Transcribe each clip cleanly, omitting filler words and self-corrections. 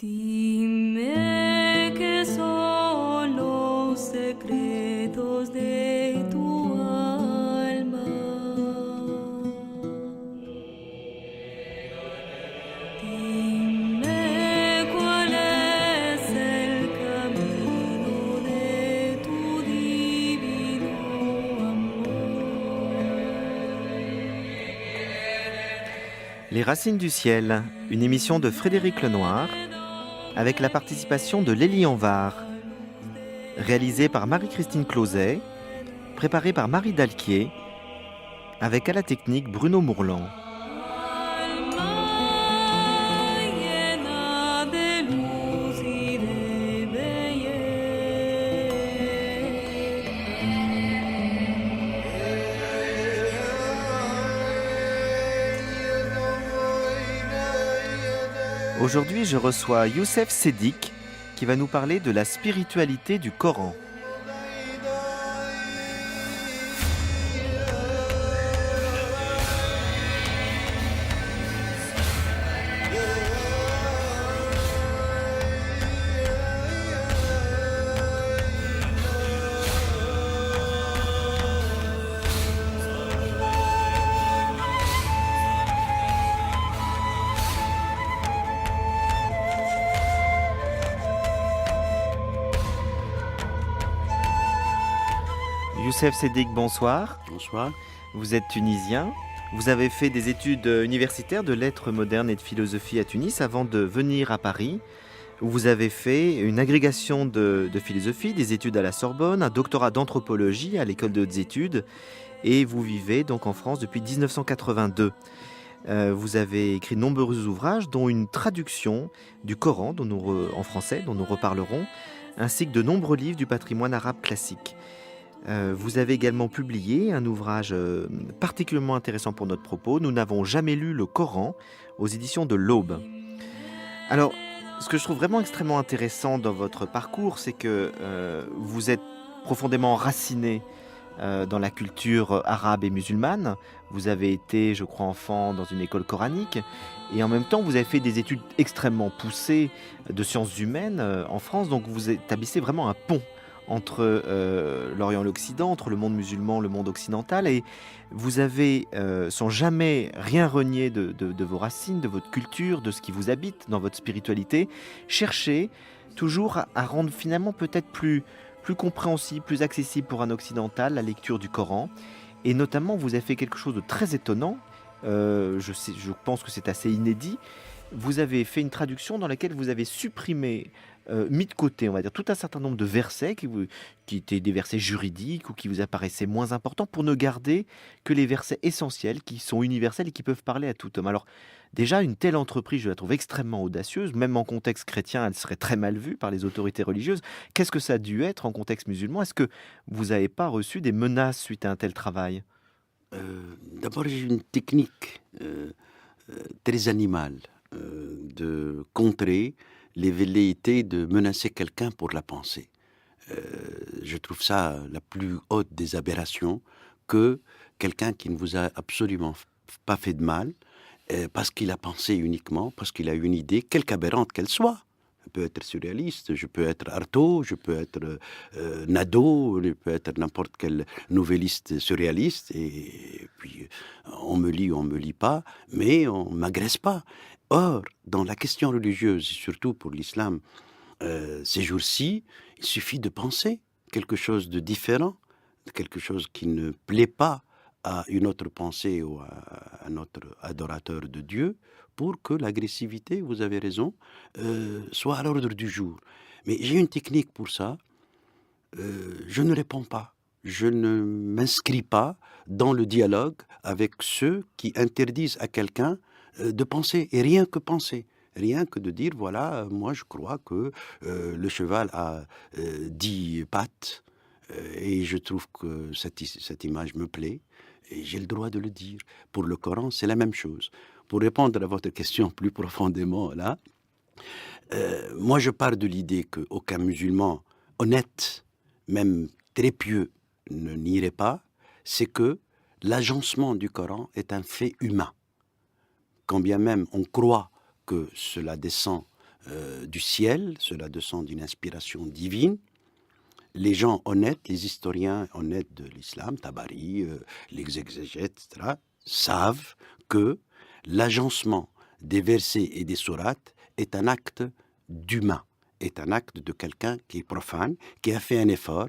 Dime qué son los secretos de tu alma. Dime cuál es el camino de tu divino amor. Les Racines du Ciel, une émission de Frédéric Lenoir, avec la participation de Lélie Anvar, réalisée par Marie-Christine Closet, préparée par Marie Dalquier, avec à la technique Bruno Mourlan. Alma llena de luz y de belleza. Aujourd'hui, je reçois Youssef Sedik, qui va nous parler de la spiritualité du Coran. Youssef Sedik, bonsoir. Bonsoir. Vous êtes tunisien. Vous avez fait des études universitaires de lettres modernes et de philosophie à Tunis avant de venir à Paris, où vous avez fait une agrégation de philosophie, des études à la Sorbonne, un doctorat d'anthropologie à l'école de hautes études, et vous vivez donc en France depuis 1982. Vous avez écrit de nombreux ouvrages, dont une traduction du Coran en français, dont nous reparlerons, ainsi que de nombreux livres du patrimoine arabe classique. Vous avez également publié un ouvrage particulièrement intéressant pour notre propos, Nous n'avons jamais lu le Coran, aux éditions de l'Aube. Alors, ce que je trouve vraiment extrêmement intéressant dans votre parcours, c'est que vous êtes profondément enraciné dans la culture arabe et musulmane. Vous avez été, je crois, enfant dans une école coranique, et en même temps, vous avez fait des études extrêmement poussées de sciences humaines en France, donc vous établissez vraiment un pont entre l'Orient et l'Occident, entre le monde musulman, le monde occidental, et vous avez, sans jamais rien renier de vos racines, de votre culture, de ce qui vous habite dans votre spiritualité, cherché toujours à rendre finalement peut-être plus compréhensible, plus accessible pour un occidental la lecture du Coran. Et notamment, vous avez fait quelque chose de très étonnant, je pense que c'est assez inédit. Vous avez fait une traduction dans laquelle vous avez supprimé, mis de côté, on va dire, tout un certain nombre de versets qui étaient des versets juridiques ou qui vous apparaissaient moins importants, pour ne garder que les versets essentiels qui sont universels et qui peuvent parler à tout homme. Alors déjà, une telle entreprise, je la trouve extrêmement audacieuse. Même en contexte chrétien, elle serait très mal vue par les autorités religieuses. Qu'est-ce que ça a dû être en contexte musulman? Est-ce que vous n'avez pas reçu des menaces suite à un tel travail? D'abord, j'ai une technique très animale de contrer les velléités de menacer quelqu'un pour la pensée. Je trouve ça la plus haute des aberrations, que quelqu'un qui ne vous a absolument pas fait de mal, parce qu'il a pensé uniquement, parce qu'il a une idée, quelque aberrante qu'elle soit. Je peux être surréaliste, je peux être Artaud, je peux être Nadeau, je peux être n'importe quel nouvelliste surréaliste, et puis on me lit ou on me lit pas, mais on m'agresse pas. Or, dans la question religieuse, et surtout pour l'islam, ces jours-ci, il suffit de penser quelque chose de différent, quelque chose qui ne plaît pas à une autre pensée ou à un autre adorateur de Dieu, pour que l'agressivité, vous avez raison, soit à l'ordre du jour. Mais j'ai une technique pour ça. Je ne réponds pas. Je ne m'inscris pas dans le dialogue avec ceux qui interdisent à quelqu'un de penser, et rien que penser. Rien que de dire, voilà, moi je crois que le cheval a 10 pattes, et je trouve que cette image me plaît, et j'ai le droit de le dire. Pour le Coran, c'est la même chose. Pour répondre à votre question plus profondément, là, moi je pars de l'idée qu'aucun musulman honnête, même très pieux, ne nierait pas, c'est que l'agencement du Coran est un fait humain. Quand bien même on croit que cela descend du ciel, cela descend d'une inspiration divine. Les gens honnêtes, les historiens honnêtes de l'islam, Tabari, les exégètes, etc., savent que l'agencement des versets et des sourates est un acte d'humain, est un acte de quelqu'un qui est profane, qui a fait un effort,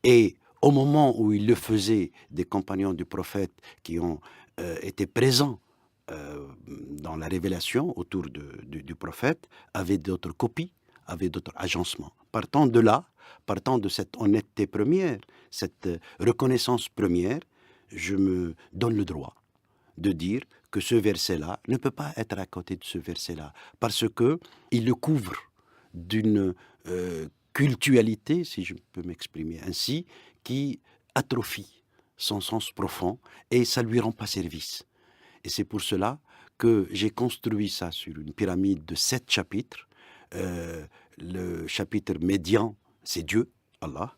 et au moment où il le faisait, des compagnons du prophète qui ont été présents dans la révélation autour du prophète avaient d'autres copies, avaient d'autres agencements. Partant de là, partant de cette honnêteté première, cette reconnaissance première, je me donne le droit de dire que ce verset-là ne peut pas être à côté de ce verset-là, parce que il le couvre d'une cultualité, si je peux m'exprimer ainsi, qui atrophie son sens profond et ça lui rend pas service. Et c'est pour cela que j'ai construit ça sur une pyramide de 7 chapitres. Le chapitre médian, c'est Dieu, Allah.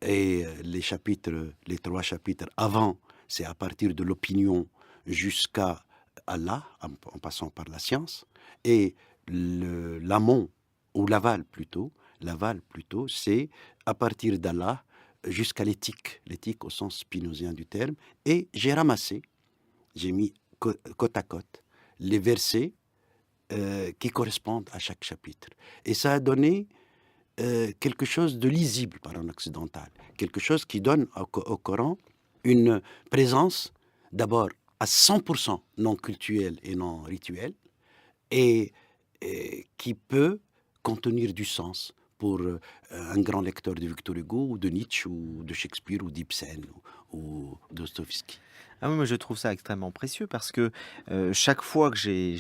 Et les 3 chapitres avant, c'est à partir de l'opinion jusqu'à Allah, en passant par la science. Et l'amont, ou l'aval plutôt, c'est à partir d'Allah jusqu'à l'éthique au sens spinozien du terme. Et j'ai mis côte à côte les versets qui correspondent à chaque chapitre. Et ça a donné quelque chose de lisible par un occidental, quelque chose qui donne au Coran une présence d'abord à 100% non cultuelle et non rituelle, et qui peut contenir du sens pour un grand lecteur de Victor Hugo, ou de Nietzsche, ou de Shakespeare, ou d'Ibsen, ou Dostoïevski. Ah oui, moi je trouve ça extrêmement précieux parce que chaque fois que j'ai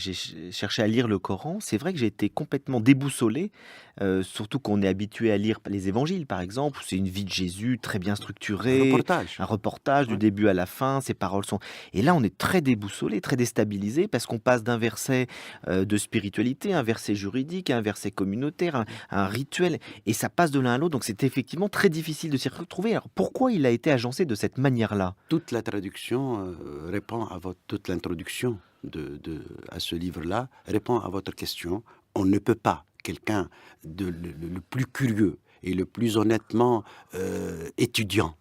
cherché à lire le Coran, c'est vrai que j'ai été complètement déboussolé, surtout qu'on est habitué à lire les évangiles par exemple, où c'est une vie de Jésus très bien structurée, un reportage du Ouais. début à la fin, ses paroles sont... Et là on est très déboussolé, très déstabilisé parce qu'on passe d'un verset de spiritualité, un verset juridique, à un verset communautaire, un rituel, et ça passe de l'un à l'autre, donc c'est effectivement très difficile de s'y retrouver. Alors pourquoi il a été agencé de cette manière-là? Toute la traduction répond toute l'introduction à ce livre-là répond à votre question. On ne peut pas, quelqu'un le plus curieux et le plus honnêtement étudiant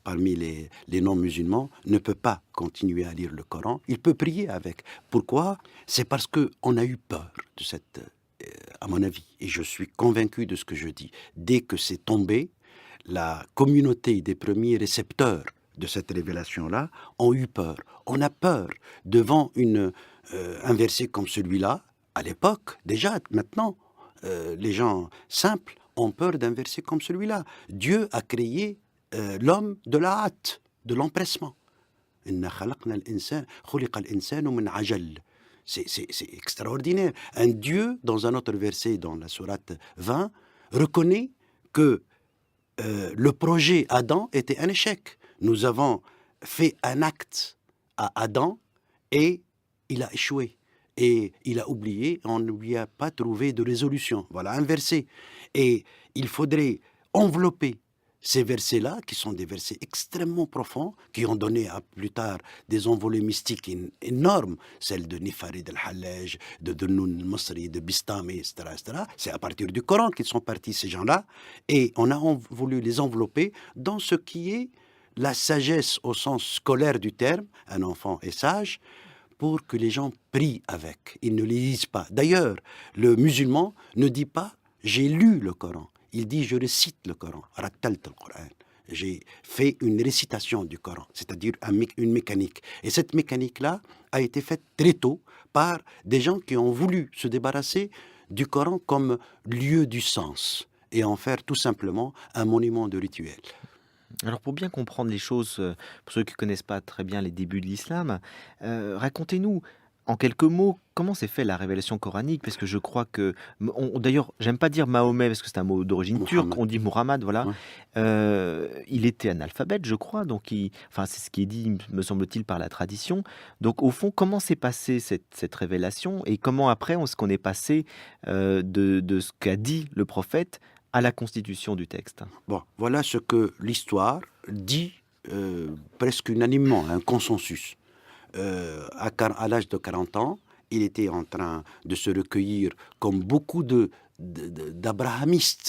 parmi les non-musulmans, ne peut pas continuer à lire le Coran. Il peut prier avec. Pourquoi? C'est parce qu'on a eu peur de cette, à mon avis, et je suis convaincu de ce que je dis. Dès que c'est tombé, la communauté des premiers récepteurs de cette révélation-là ont eu peur. On a peur devant un verset comme celui-là, à l'époque, déjà, maintenant, les gens simples ont peur d'un verset comme celui-là. Dieu a créé l'homme de la hâte, de l'empressement. C'est extraordinaire. Un Dieu, dans un autre verset, dans la sourate 20, reconnaît que le projet Adam était un échec. Nous avons fait un acte à Adam et il a échoué. Et il a oublié, on ne lui a pas trouvé de résolution. Voilà un verset. Et il faudrait envelopper ces versets-là, qui sont des versets extrêmement profonds, qui ont donné à plus tard des envolées mystiques énormes, celles de Nifarid al-Hallaj, de Dunnun al-Masri, de Bistami, etc., etc. C'est à partir du Coran qu'ils sont partis, ces gens-là, et on a voulu les envelopper dans ce qui est la sagesse au sens scolaire du terme. Un enfant est sage, pour que les gens prient avec. Ils ne les lisent pas. D'ailleurs, le musulman ne dit pas « j'ai lu le Coran ». Il dit « je récite le Coran ». J'ai fait une récitation du Coran, c'est-à-dire une mécanique. Et cette mécanique-là a été faite très tôt par des gens qui ont voulu se débarrasser du Coran comme lieu du sens et en faire tout simplement un monument de rituel. Alors pour bien comprendre les choses, pour ceux qui ne connaissent pas très bien les débuts de l'islam, racontez-nous en quelques mots comment s'est fait la révélation coranique, parce que je crois que, d'ailleurs, j'aime pas dire Mahomet parce que c'est un mot d'origine turque, on dit Muhammad, voilà. Ouais. Il était analphabète, je crois, donc enfin c'est ce qui est dit, me semble-t-il, par la tradition. Donc au fond, comment s'est passée cette révélation et comment après est-ce qu'on est passé de ce qu'a dit le prophète à la constitution du texte? Bon, voilà ce que l'histoire dit presque unanimement, un consensus. À l'âge de 40 ans, il était en train de se recueillir comme beaucoup d'abrahamistes